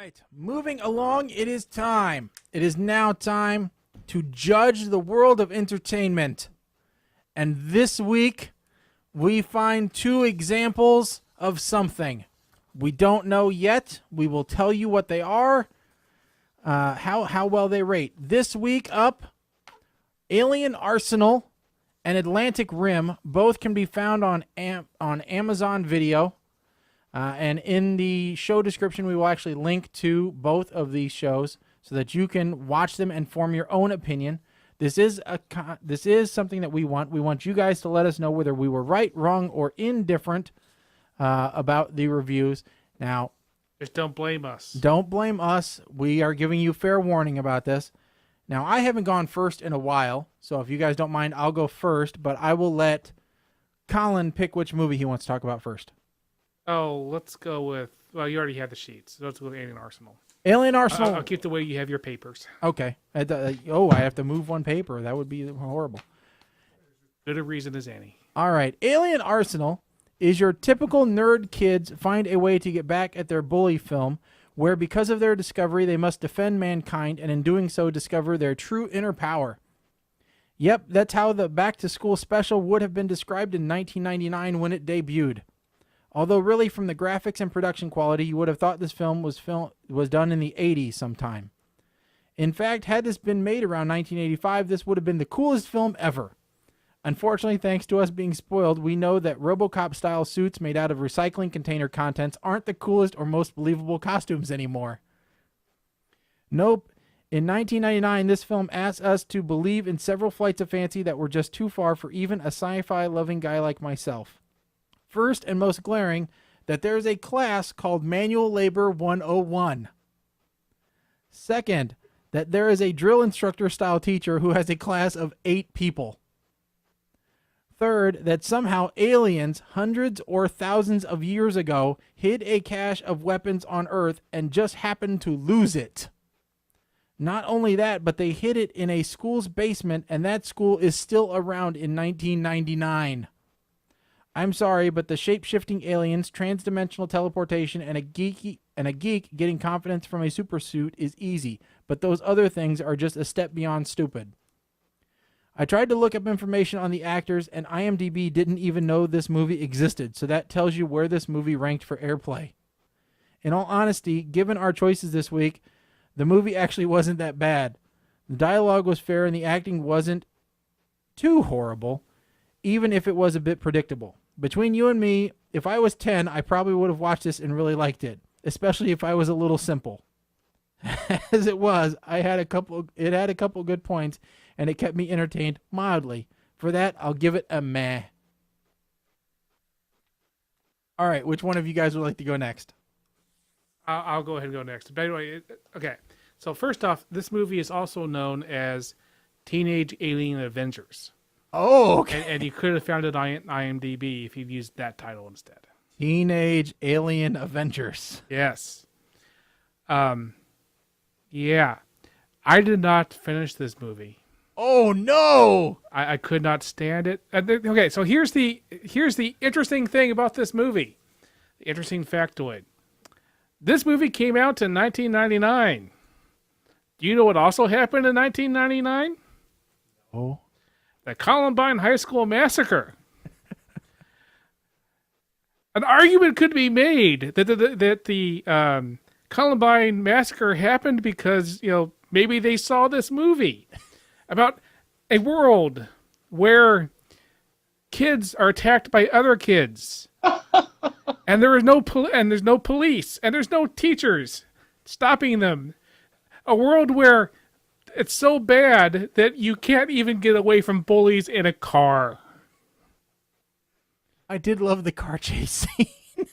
right, moving along, it is time. It is now time to judge the world of entertainment. And this week, we find two examples of something. We don't know yet. We will tell you what they are, how well they rate. This week up, Alien Arsenal and Atlantic Rim both can be found on Amazon Video. And in the show description, we will actually link to both of these shows so that you can watch them and form your own opinion. This is something that we want. We want you guys to let us know whether we were right, wrong, or indifferent about the reviews. Now, just don't blame us. Don't blame us. We are giving you fair warning about this. Now, I haven't gone first in a while, so if you guys don't mind, I'll go first, but I will let Colin pick which movie he wants to talk about first. Oh, let's go with... Well, you already had the sheets. So let's go with Alien Arsenal. Alien Arsenal. I'll keep the way you have your papers. Okay. I have to move one paper. That would be horrible. Good a reason as any. All right. Alien Arsenal is your typical nerd kids find a way to get back at their bully film, where because of their discovery, they must defend mankind, and in doing so, discover their true inner power. Yep, that's how the back-to-school special would have been described in 1999 when it debuted. Although really from the graphics and production quality, you would have thought this film was done in the 80s sometime. In fact, had this been made around 1985, this would have been the coolest film ever. Unfortunately, thanks to us being spoiled, we know that RoboCop-style suits made out of recycling container contents aren't the coolest or most believable costumes anymore. Nope. In 1999, this film asked us to believe in several flights of fancy that were just too far for even a sci-fi loving guy like myself. First and most glaring, that there is a class called Manual Labor 101. Second, that there is a drill instructor style teacher who has a class of 8 people. Third, that somehow aliens hundreds or thousands of years ago hid a cache of weapons on Earth and just happened to lose it. Not only that, but they hid it in a school's basement, and that school is still around in 1999. I'm sorry, but the shape-shifting aliens, trans-dimensional teleportation, and a geek getting confidence from a supersuit is easy, but those other things are just a step beyond stupid. I tried to look up information on the actors, and IMDb didn't even know this movie existed, so that tells you where this movie ranked for airplay. In all honesty, given our choices this week, the movie actually wasn't that bad. The dialogue was fair, and the acting wasn't too horrible, even if it was a bit predictable. Between you and me, if I was 10, I probably would have watched this and really liked it, especially if I was a little simple. As it was, it had a couple good points, and it kept me entertained mildly. For that, I'll give it a meh. All right, which one of you guys would like to go next? I'll go ahead and go next. By the way, okay. So first off, this movie is also known as Teenage Alien Avengers. Oh, okay. And you could have found it on IMDb if you'd used that title instead. Teenage Alien Avengers. Yes. Yeah. I did not finish this movie. Oh, no! I could not stand it. Okay, so here's the interesting thing about this movie. The interesting factoid. This movie came out in 1999. Do you know what also happened in 1999? Oh. The Columbine High School Massacre. An argument could be made that the Columbine Massacre happened because, maybe they saw this movie about a world where kids are attacked by other kids, and there's no police, and there's no teachers stopping them. A world where it's so bad that you can't even get away from bullies in a car. I did love the car chase scene.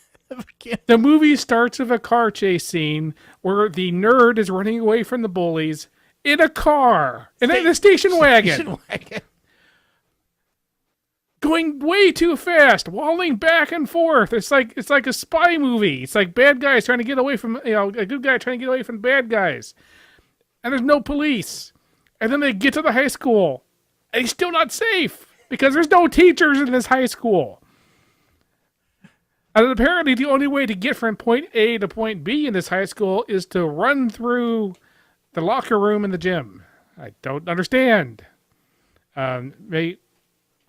The movie starts with a car chase scene where the nerd is running away from the bullies in a car, in a station wagon. Going way too fast, walling back and forth. It's like a spy movie. It's like bad guys trying to get away from, a good guy trying to get away from bad guys. And there's no police. And then they get to the high school. And he's still not safe because there's no teachers in this high school. And apparently, the only way to get from point A to point B in this high school is to run through the locker room in the gym. I don't understand. They,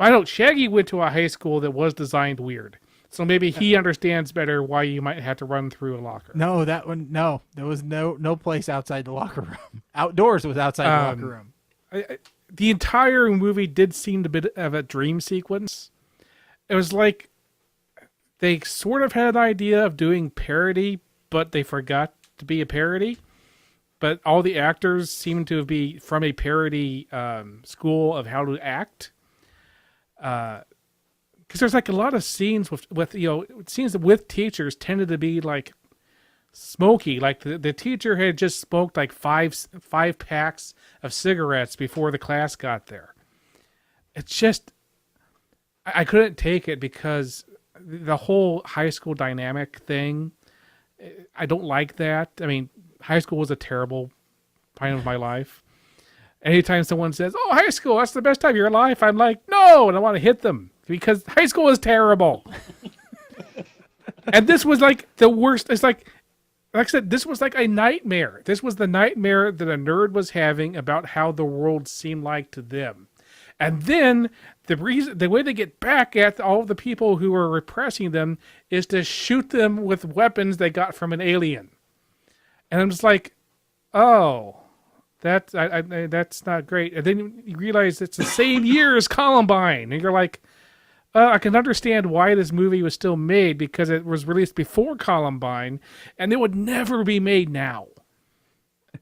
I know Shaggy went to a high school that was designed weird, so maybe he understands better why you might have to run through a locker. No, that one. No, there was no place outside the locker room. Outdoors was outside the locker room. The entire movie did seem a bit of a dream sequence. It was like they sort of had an idea of doing parody, but they forgot to be a parody. But all the actors seem to be from a parody school of how to act. Because there's like a lot of scenes with scenes with teachers tended to be like smoky. Like the teacher had just smoked like five packs of cigarettes before the class got there. It's just I couldn't take it because the whole high school dynamic thing, I don't like that. I mean, high school was a terrible time of my life. Anytime someone says, "Oh, high school, that's the best time of your life," I'm like, "No," and I want to hit them because high school is terrible. And this was like the worst. It's like I said, this was like a nightmare. This was the nightmare that a nerd was having about how the world seemed like to them. And then the way they get back at all the people who are repressing them is to shoot them with weapons they got from an alien. And I'm just like, oh, that's not great. And then you realize it's the same year as Columbine, and you're like, I can understand why this movie was still made because it was released before Columbine, and it would never be made now.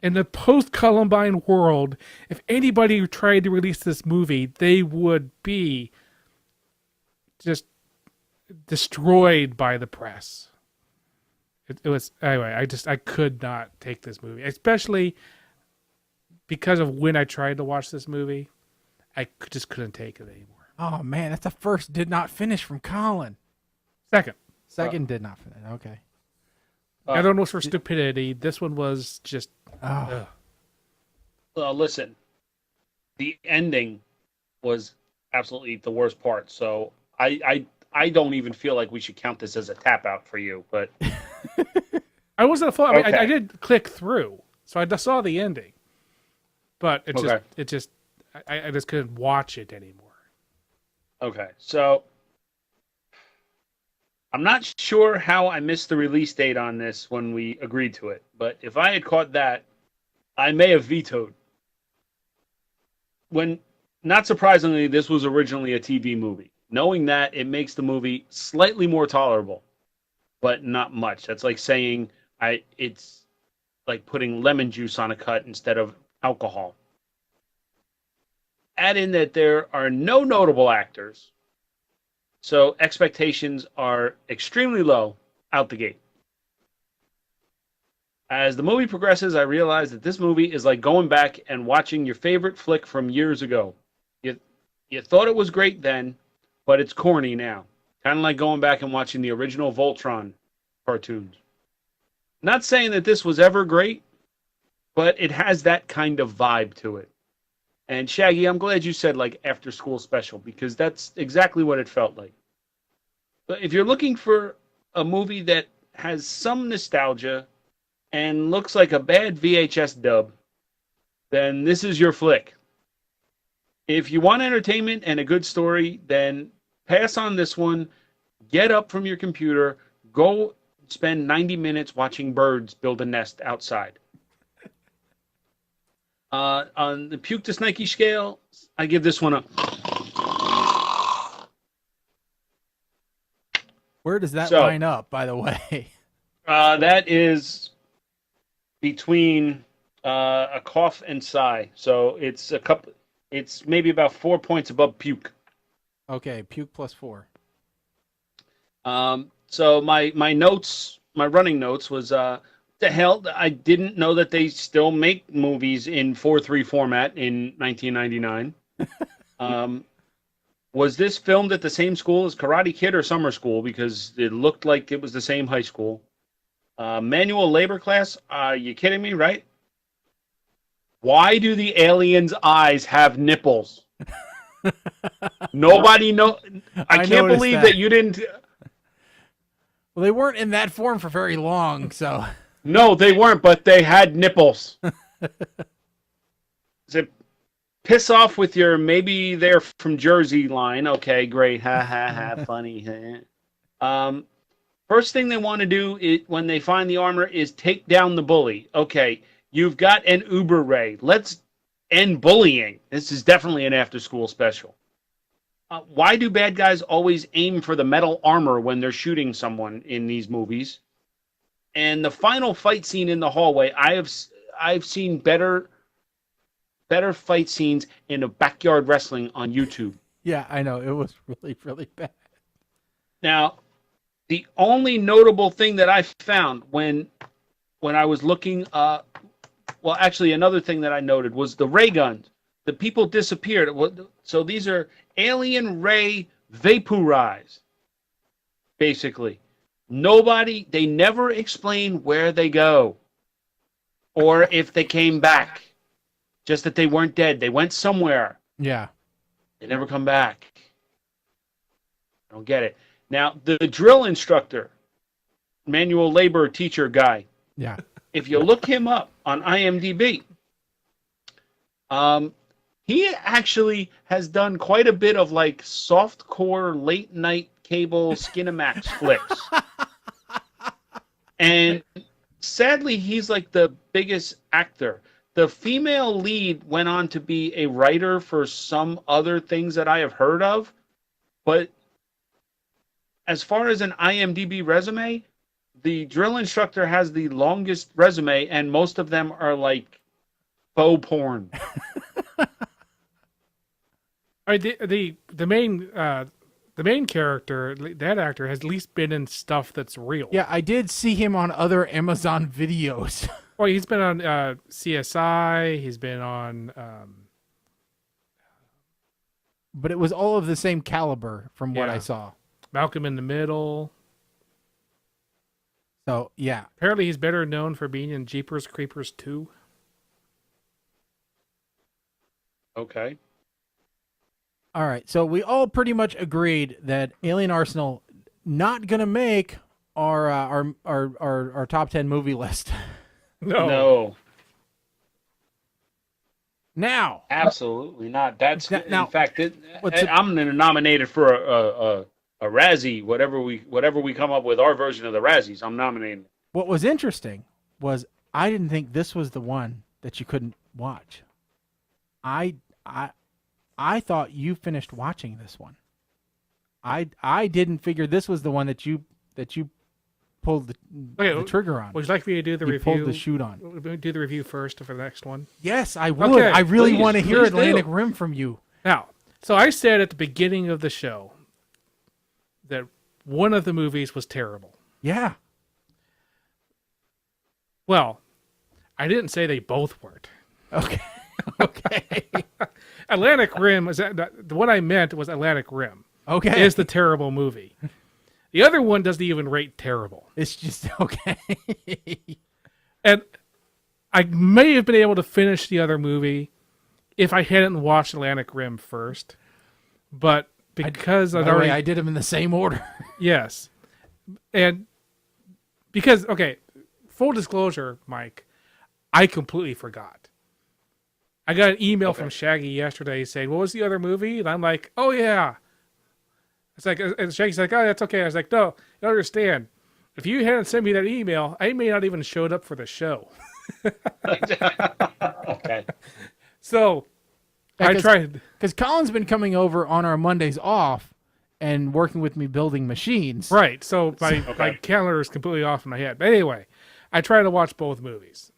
In the post-Columbine world, if anybody tried to release this movie, they would be just destroyed by the press. It was anyway. I could not take this movie, especially because of when I tried to watch this movie. I just couldn't take it anymore. Oh man, that's the first did not finish from Colin. Second Did not finish. Okay. I don't know for stupidity. This one was just. Oh. Well, listen, the ending was absolutely the worst part. So I don't even feel like we should count this as a tap out for you. But I wasn't a full. I mean, Okay. I did click through, so I just saw the ending, but I just couldn't watch it anymore. okay, so I'm not sure how I missed the release date on this when we agreed to it. But if I had caught that, I may have vetoed. When, not surprisingly, this was originally a TV movie. Knowing that, it makes the movie slightly more tolerable, but not much. That's like saying it's like putting lemon juice on a cut instead of alcohol. Add in that there are no notable actors, so expectations are extremely low out the gate. As the movie progresses, I realize that this movie is like going back and watching your favorite flick from years ago. You thought it was great then, but it's corny now. Kind of like going back and watching the original Voltron cartoons. Not saying that this was ever great, but it has that kind of vibe to it. And Shaggy, I'm glad you said like after school special, because that's exactly what it felt like. But if you're looking for a movie that has some nostalgia and looks like a bad VHS dub, then this is your flick. If you want entertainment and a good story, then pass on this one. Get up from your computer. Go spend 90 minutes watching birds build a nest outside. On the puke to schnikkies scale, I give this one a... Where does that line up, by the way? That is between a cough and sigh. So it's a couple. It's maybe about 4 points above puke. Okay, puke plus 4. So my notes, my running notes was the hell. I didn't know that they still make movies in 4:3 format in 1999. Was this filmed at the same school as Karate Kid or Summer School? Because it looked like it was the same high school. Manual labor class? Are you kidding me, right? Why do the aliens' eyes have nipples? Nobody know. I can't believe that you didn't. Well, they weren't in that form for very long, so. No, they weren't, but they had nipples. So piss off with your maybe they're from Jersey line. Okay, great. Ha ha ha. Funny. First thing they want to do is, when they find the armor, is take down the bully. Okay, you've got an Uber Ray. Let's end bullying. This is definitely an after-school special. Why do bad guys always aim for the metal armor when they're shooting someone in these movies? And the final fight scene in the hallway, I've seen better fight scenes in a backyard wrestling on YouTube. Yeah, I know. It was really, really bad. Now, the only notable thing that I found when I was looking, well, actually, another thing that I noted was the ray guns. The people disappeared. So these are alien ray vaporized, basically. They never explain where they go or if they came back. Just that they weren't dead. They went somewhere. Yeah. They never come back. I don't get it. Now, the drill instructor, manual labor teacher guy. Yeah. If you look him up on IMDb, he actually has done quite a bit of like softcore late night cable Skinamax flicks. And sadly, he's like the biggest actor. The female lead went on to be a writer for some other things that I have heard of, but as far as an IMDb resume, the drill instructor has the longest resume, and most of them are like faux porn. The main character, that actor, has at least been in stuff that's real. Yeah, I did see him on other Amazon videos. Well, he's been on CSI. He's been on. But it was all of the same caliber from what I saw. Malcolm in the Middle. So, yeah. Apparently, he's better known for being in Jeepers Creepers 2. Okay. All right. So we all pretty much agreed that Alien Arsenal not gonna make our top 10 movie list. No. Now, Absolutely not. That's Now, in fact. I'm nominated for a Razzie. Whatever we come up with, our version of the Razzies, I'm nominating. what was interesting was I didn't think this was the one that you couldn't watch. I thought you finished watching this one. I didn't figure this was the one that you pulled the trigger on. Would you like me to do the You review? pulled the shoot on. Do the review first for the next one? Yes, I would. Okay, I really please, want to hear please Atlantic do. Rim from you. Now, so I said at the beginning of the show that one of the movies was terrible. Yeah. Well, I didn't say they both weren't. Okay. Okay. Atlantic Rim what I meant was Atlantic Rim Okay. is the terrible movie. The other one doesn't even rate terrible. It's just okay. And I may have been able to finish the other movie if I hadn't watched Atlantic Rim first. But because By I'd the way, already... I did them in the same order. Yes. And because, okay, full disclosure, Mike, I completely forgot. I got an email from Shaggy yesterday saying, what was the other movie? And I'm like, oh, yeah. It's like, and Shaggy's like, oh, that's okay. I was like, no, you don't understand. If you hadn't sent me that email, I may not even showed up for the show. Okay. So I tried. Because Colin's been coming over on our Mondays off and working with me building machines. Right. So my calendar is completely off in my head. But anyway, I tried to watch both movies.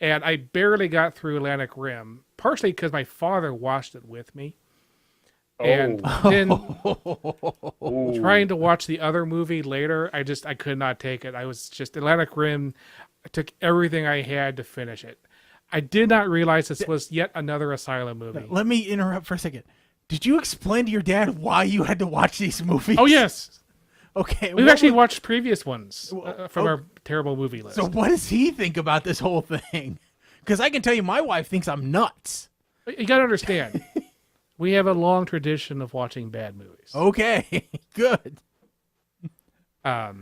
And I barely got through Atlantic Rim, partially because my father watched it with me. And then trying to watch the other movie later, I could not take it. I was just Atlantic Rim. I took everything I had to finish it. I did not realize this was yet another Asylum movie. Let me interrupt for a second. Did you explain to your dad why you had to watch these movies? Oh, yes. Okay. We've actually watched previous ones from our terrible movie list. So what does he think about this whole thing? Because I can tell you my wife thinks I'm nuts. You got to understand. We have a long tradition of watching bad movies. Okay. Good. But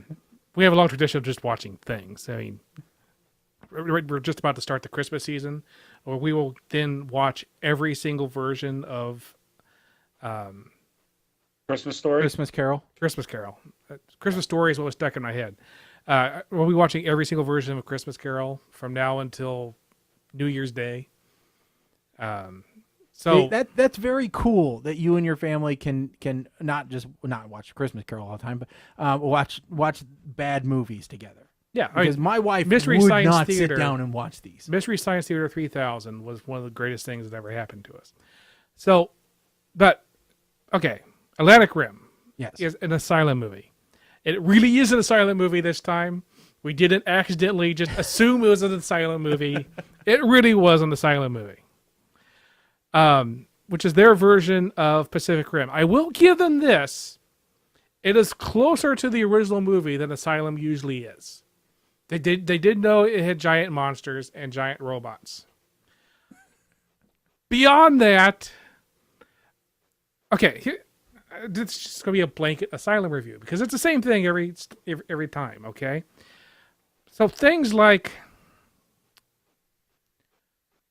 we have a long tradition of just watching things. I mean, we're just about to start the Christmas season, or we will then watch every single version of Christmas Story. Christmas Carol. Christmas Carol. Christmas Story is what was stuck in my head. We'll be watching every single version of Christmas Carol from now until New Year's Day. So that's very cool that you and your family can not watch Christmas Carol all the time, but watch bad movies together. yeah, Because my wife Mystery would Science not Theater. sit down and watch these. Mystery Science Theater 3000 was one of the greatest things that ever happened to us. So, but okay, Atlantic Rim Yes. is an asylum movie. It really is an asylum movie this time. We didn't accidentally just assume it was an asylum movie. It really was an asylum movie. Which is their version of Pacific Rim. I will give them this. It is closer to the original movie than Asylum usually is. They did know it had giant monsters and giant robots. Beyond that, okay, it's just going to be a blanket Asylum review because it's the same thing every time, okay? So things like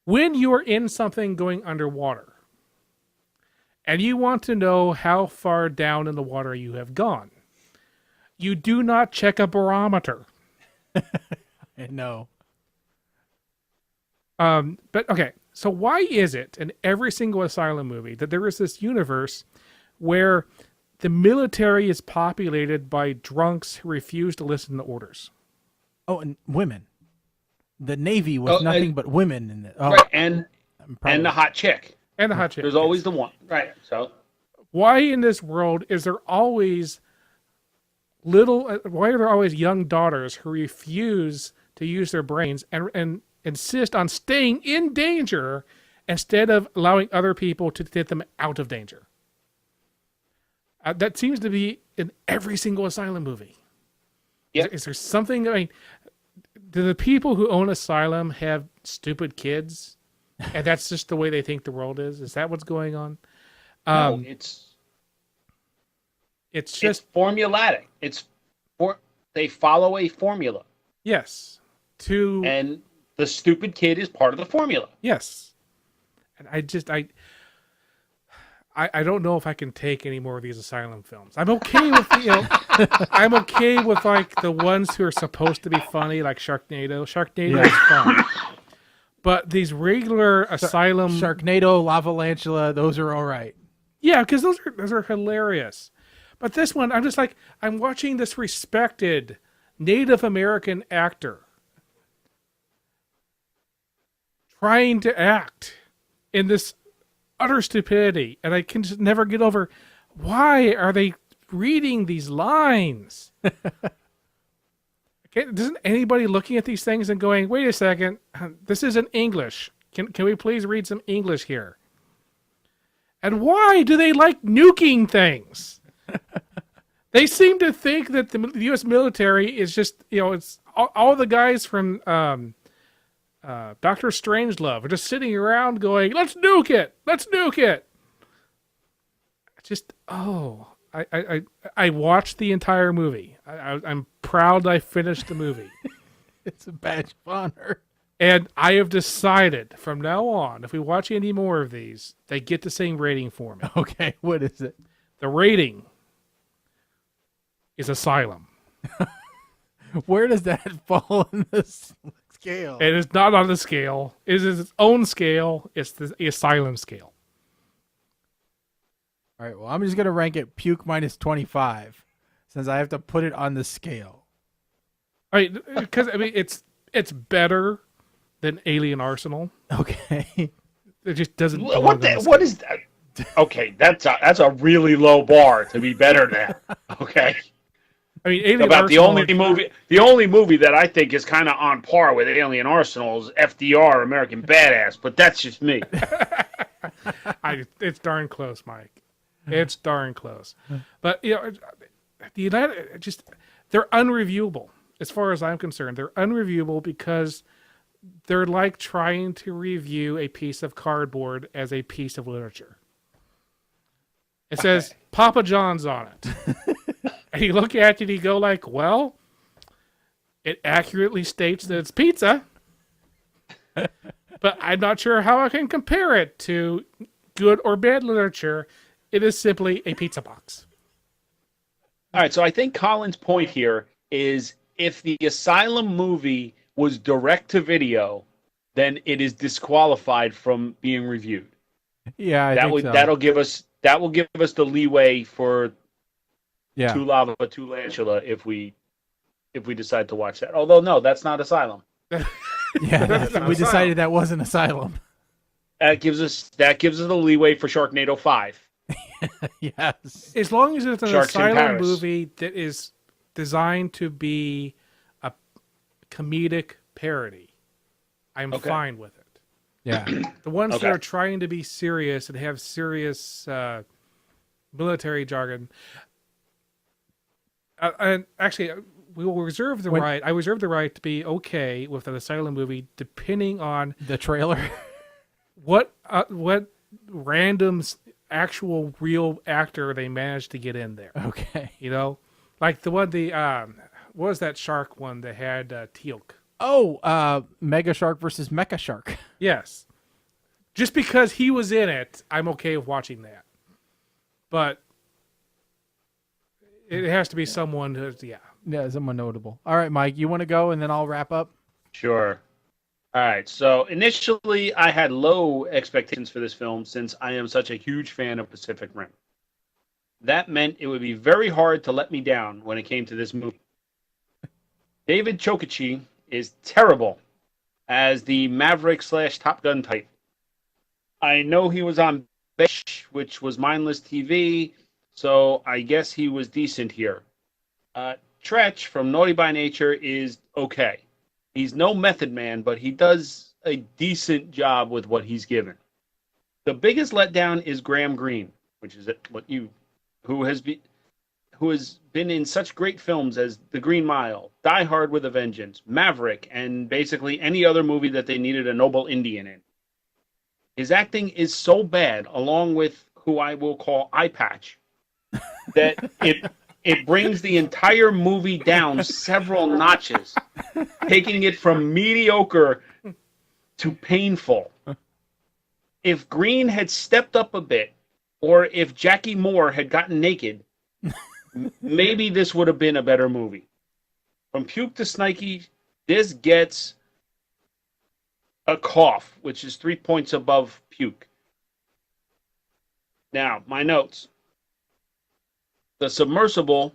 when you are in something going underwater and you want to know how far down in the water you have gone, you do not check a barometer. No. But okay, so why is it in every single Asylum movie that there is this universe where the military is populated by drunks who refuse to listen to orders? Oh, and women. The Navy was nothing but women in it. Oh, Right, and the hot chick. And the hot chick. There's always the one. Right. So Why in this world is there always why are there always young daughters who refuse to use their brains and insist on staying in danger instead of allowing other people to get them out of danger? That seems to be in every single Asylum movie. yeah, Is there something? I mean, do the people who own Asylum have stupid kids, and that's just the way they think the world is? Is that what's going on? no, it's just formulatic. They follow a formula, yes to and the stupid kid is part of the formula. yes, and I don't know if I can take any more of these Asylum films. I'm okay with I'm okay with like the ones who are supposed to be funny, like Sharknado. Sharknado is fun, but these regular Asylum Sharknado, Lavalantula, those are all right. yeah, because those are hilarious. But this one, I'm just like, I'm watching this respected Native American actor trying to act in this utter stupidity, and I can just never get over why are they reading these lines? Okay, isn't anybody looking at these things and going, wait a second, this isn't English. Can we please read some English here? And why do they like nuking things? They seem to think that the U.S. military is just, it's all the guys from Dr. Strangelove are just sitting around going, let's nuke it. Let's nuke it. Just, I watched the entire movie. I'm proud I finished the movie. It's a badge of honor. And I have decided from now on, if we watch any more of these, they get the same rating for me. Okay, what is it? The rating is Asylum. Where does that fall in the scale? It is not on the scale. It is its own scale. It's the Asylum scale. All right, well, I'm just going to rank it puke minus 25 since I have to put it on the scale. I mean, because it's better than Alien Arsenal. Okay. It just doesn't. What is that? Okay, that's a really low bar to be better than. Okay. I mean, Alien About Arsenal, the only movie that I think is kind of on par with Alien Arsenal is FDR, American Badass, but that's just me. It's darn close, Mike. It's darn close. But the United they're unreviewable as far as I'm concerned. They're unreviewable because they're like trying to review a piece of cardboard as a piece of literature. It says Papa John's on it. And you look at it and you go like, well, It accurately states that it's pizza, but I'm not sure how I can compare it to good or bad literature. It is simply a pizza box. All right, so I think Colin's point here is if the Asylum movie was direct to video, then it is disqualified from being reviewed. Yeah, I think so. That will give us the leeway for Yeah. Two Lava, Two Lantula if we decide to watch that. Although no, that's not Asylum. Yeah, we decided that wasn't Asylum. That gives us the leeway for Sharknado 5. Yes. As long as it's an Sharks in Asylum Paris. movie that is designed to be a comedic parody, I'm fine with it. Yeah. The ones Okay. that are trying to be serious and have serious military jargon, and actually, we will reserve the right. I reserve the right to be okay with an Asylum movie, depending on The trailer. what random actual real actor they managed to get in there. Okay. You know, like what was that shark one that had Teal'c? Oh, Mega Shark versus Mecha Shark. Yes. Just because he was in it, I'm okay with watching that. But it has to be someone who's, Yeah, someone notable. All right, Mike, you want to go and then I'll wrap up? Sure. All right. So initially, I had low expectations for this film since I am such a huge fan of Pacific Rim. That meant it would be very hard to let me down when it came to this movie. David Chokachi is terrible as the Maverick / Top Gun type. I know he was on Besh, which was mindless TV, so I guess he was decent here. Tretch from Naughty by Nature is okay. He's no Method Man, but he does a decent job with what he's given. The biggest letdown is Graham Greene, which is who has been in such great films as The Green Mile, Die Hard with a Vengeance, Maverick, and basically any other movie that they needed a noble Indian in. His acting is so bad, along with who I will call Eye Patch, that it brings the entire movie down several notches, taking it from mediocre to painful. If Green had stepped up a bit, or if Jackie Moore had gotten naked, maybe this would have been a better movie. From puke to schnikkies, this gets a cough, which is 3 points above puke. Now, my notes. The submersible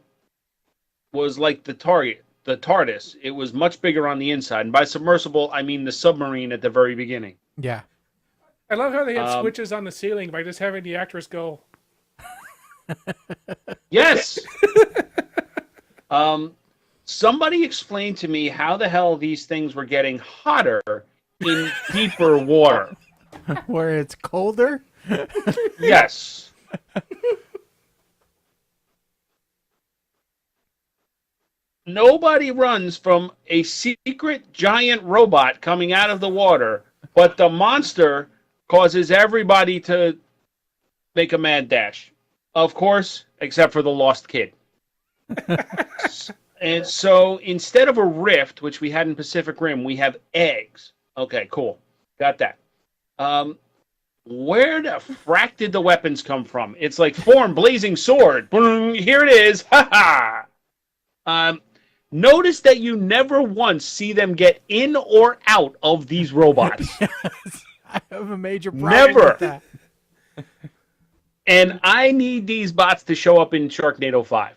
was like the TARDIS. It was much bigger on the inside. And by submersible, I mean the submarine at the very beginning. Yeah. I love how they had switches on the ceiling by just having the actress go. Yes! Somebody explained to me how the hell these things were getting hotter in deeper water. Where it's colder? Yes. Nobody runs from a secret giant robot coming out of the water, but the monster causes everybody to make a mad dash. Of course, except for the lost kid. And so instead of a rift, which we had in Pacific Rim, we have eggs. Okay, cool. Got that. Where the frack did the weapons come from? It's like form, blazing sword. Boom, here it is. Ha ha. Notice that you never once see them get in or out of these robots. Yes, I have a major problem Never. with that. And I need these bots to show up in Sharknado 5.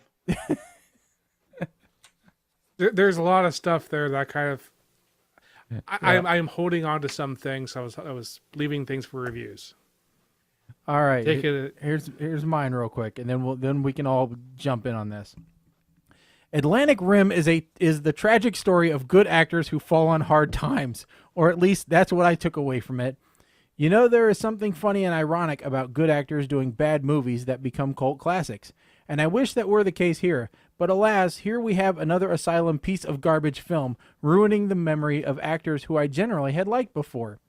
There's a lot of stuff there that kind of. I'm holding on to some things. I was leaving things for reviews. All right. Take it. Here's mine real quick, and then we can all jump in on this. Atlantic Rim is the tragic story of good actors who fall on hard times, or at least that's what I took away from it. You know, there is something funny and ironic about good actors doing bad movies that become cult classics, and I wish that were the case here. But alas, here we have another Asylum piece of garbage film, ruining the memory of actors who I generally had liked before.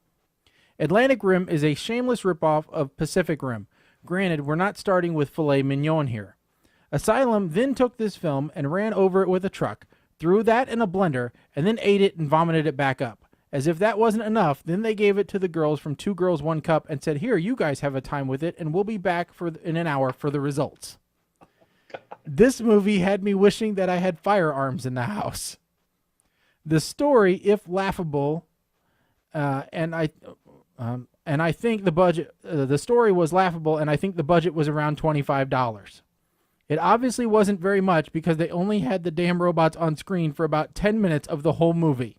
Atlantic Rim is a shameless ripoff of Pacific Rim. Granted, we're not starting with filet mignon here. Asylum then took this film and ran over it with a truck, threw that in a blender, and then ate it and vomited it back up. As if that wasn't enough, then they gave it to the girls from 2 Girls, 1 Cup and said, here, you guys have a time with it, and we'll be back in an hour for the results. This movie had me wishing that I had firearms in the house. The story, if laughable, and I think the budget, the story was laughable, and I think the budget was around $25. It obviously wasn't very much because they only had the damn robots on screen for about 10 minutes of the whole movie.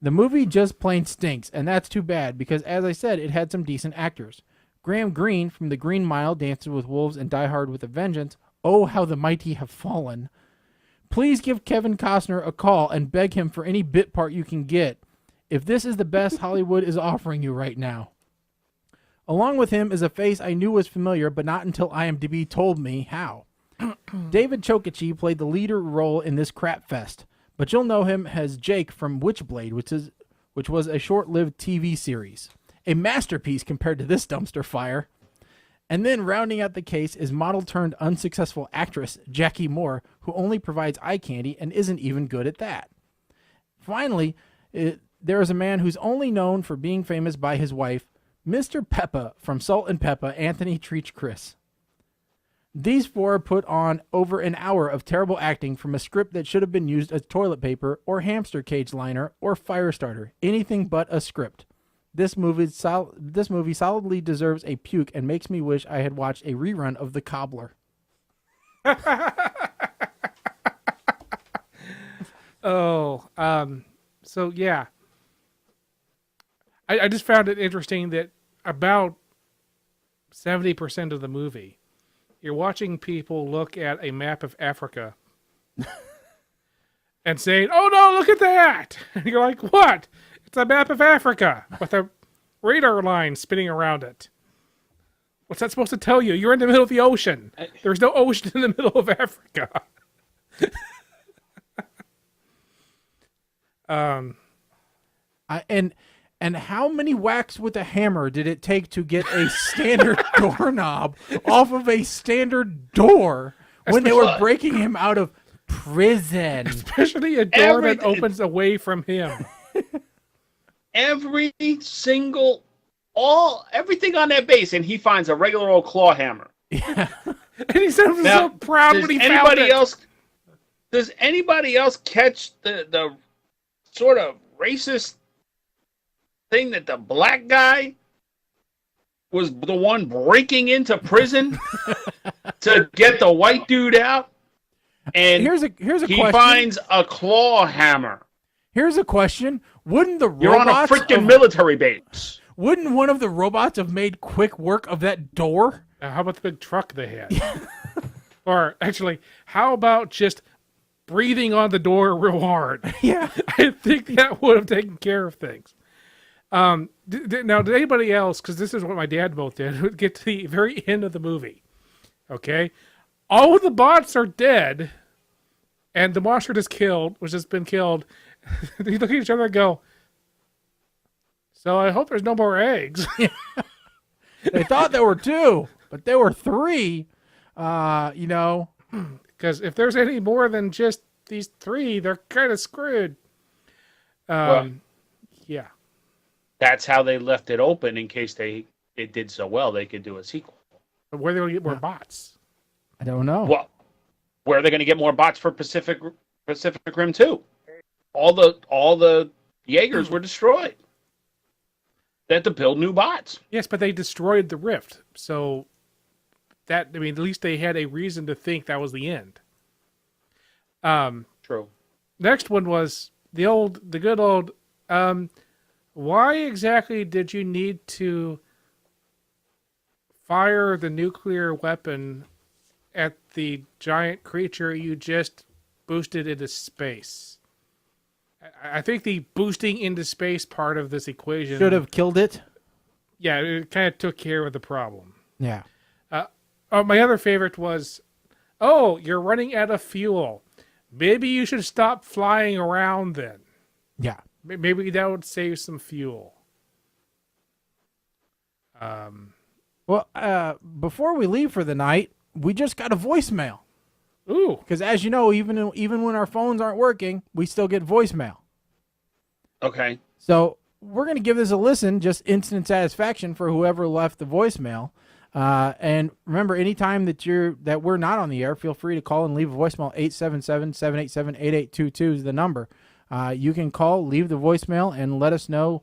The movie just plain stinks, and that's too bad because, as I said, it had some decent actors. Graham Greene from The Green Mile, Dances with Wolves, and Die Hard with a Vengeance. Oh, how the mighty have fallen. Please give Kevin Costner a call and beg him for any bit part you can get, if this is the best Hollywood is offering you right now. Along with him is a face I knew was familiar, but not until IMDb told me how. David Chokichi played the leader role in this crap fest, but you'll know him as Jake from Witchblade, which was a short-lived TV series. A masterpiece compared to this dumpster fire. And then rounding out the case is model-turned-unsuccessful actress Jackie Moore, who only provides eye candy and isn't even good at that. Finally, there is a man who's only known for being famous by his wife, Mr. Peppa from Salt and Peppa, Anthony Treach Chris. These 4 put on over an hour of terrible acting from a script that should have been used as toilet paper or hamster cage liner or fire starter, anything but a script. This movie solidly deserves a puke and makes me wish I had watched a rerun of The Cobbler. So yeah. I just found it interesting that about 70% of the movie, you're watching people look at a map of Africa and saying, oh no, look at that. And you're like, what? It's a map of Africa with a radar line spinning around it. What's that supposed to tell you? You're in the middle of the ocean. There's no ocean in the middle of Africa. And how many whacks with a hammer did it take to get a standard doorknob off of a standard door when they were breaking him out of prison? Especially a door that opens away from him. Everything on that base, and he finds a regular old claw hammer. Yeah. And he sounds so proud when he found it. Does anybody else catch the sort of racist thing that the black guy was the one breaking into prison to get the white dude out? And here's a question. He finds a claw hammer. Here's a question. Wouldn't the You're on a freaking military base. Wouldn't one of the robots have made quick work of that door? How about the big truck they had? Or actually, how about just breathing on the door real hard? Yeah. I think that would have taken care of things. Now, did anybody else, because this is what my dad both did, would get to the very end of the movie. Okay? All of the bots are dead, and the monster just been killed. They look at each other and go, so I hope there's no more eggs. They thought there were 2, but there were 3. Because if there's any more than just these 3, they're kind of screwed. Yeah. That's how they left it open in case it did so well, they could do a sequel. But where are they going to get more bots? I don't know. Well, where are they going to get more bots for Pacific Rim 2? All the Jaegers were destroyed. They had to build new bots. Yes, but they destroyed the rift. So at least they had a reason to think that was the end. True. Next one was the good old, why exactly did you need to fire the nuclear weapon at the giant creature you just boosted into space? I think the boosting into space part of this equation should have killed it. Yeah, it kind of took care of the problem. Yeah. My other favorite was, oh, you're running out of fuel. Maybe you should stop flying around then. Yeah. Maybe that would save some fuel. Well, before we leave for the night, we just got a voicemail. Ooh. Because as you know, even when our phones aren't working, we still get voicemail. Okay. So we're going to give this a listen, just instant satisfaction for whoever left the voicemail. And remember, anytime that we're not on the air, feel free to call and leave a voicemail. 877-787-8822 is the number. You can call, leave the voicemail, and let us know,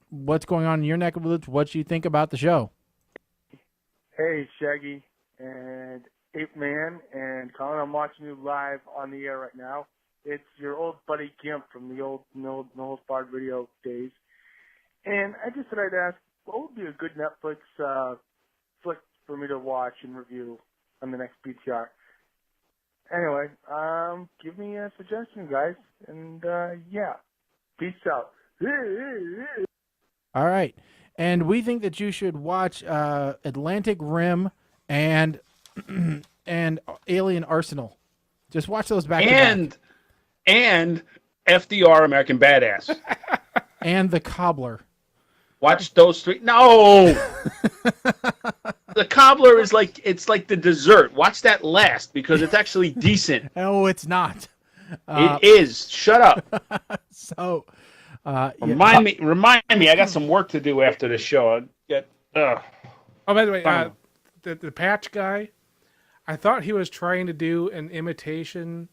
what's going on in your neck of the woods, what you think about the show. Hey, Shaggy and Ape Man and Colin, I'm watching you live on the air right now. It's your old buddy Gimp from the old Noel's Bard video days. And I just thought I'd ask, what would be a good Netflix flick for me to watch and review on the next PTR? Anyway, give me a suggestion, guys. And, yeah, peace out. All right. And we think that you should watch Atlantic Rim and and Alien Arsenal. Just watch those back to back. And FDR, American Badass. And The Cobbler. Watch those three. No! The Cobbler is it's like the dessert. Watch that last because it's actually decent. No, it's not. It is. Shut up. So, Remind me. I got some work to do after the show. Oh, by the way, the patch guy, I thought he was trying to do an imitation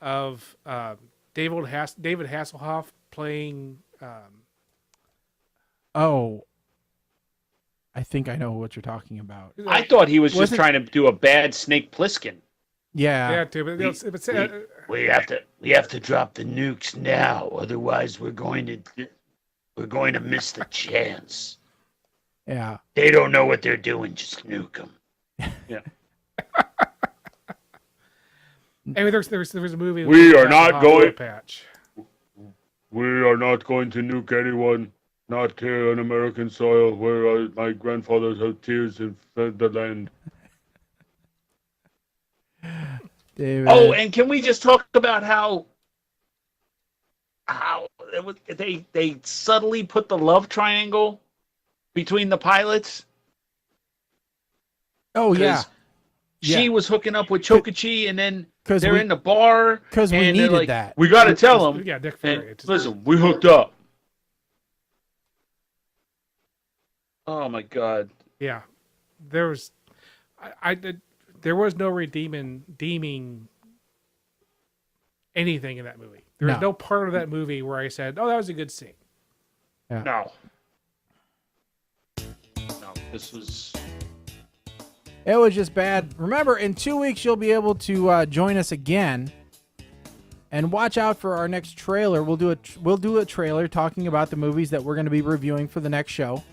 of David Hasselhoff playing. I think I know what you're talking about. I thought he was just trying to do a bad Snake Plissken. Yeah. Yeah, too. But We have to drop the nukes now, otherwise we're going to miss the chance. Yeah. They don't know what they're doing. Just nuke them. Yeah. Anyway, there's a movie. We are not going. Patch. We are not going to nuke anyone. Not here on American soil, where my grandfathers have tears and fed the land. David. Oh, and can we just talk about how they subtly put the love triangle between the pilots? Oh, yeah. She was hooking up with Chokichi, and then they're we- in the bar. Because we and they're needed like, that. We got to tell them. Yeah, Dick And Fury. listen, we hooked up. Oh my God! Yeah, there was, there was no redeeming anything in that movie. There was no part of that movie where I said, "Oh, that was a good scene." Yeah. No, this was. It was just bad. Remember, in 2 weeks, you'll be able to join us again. And watch out for our next trailer. We'll do a trailer talking about the movies that we're going to be reviewing for the next show.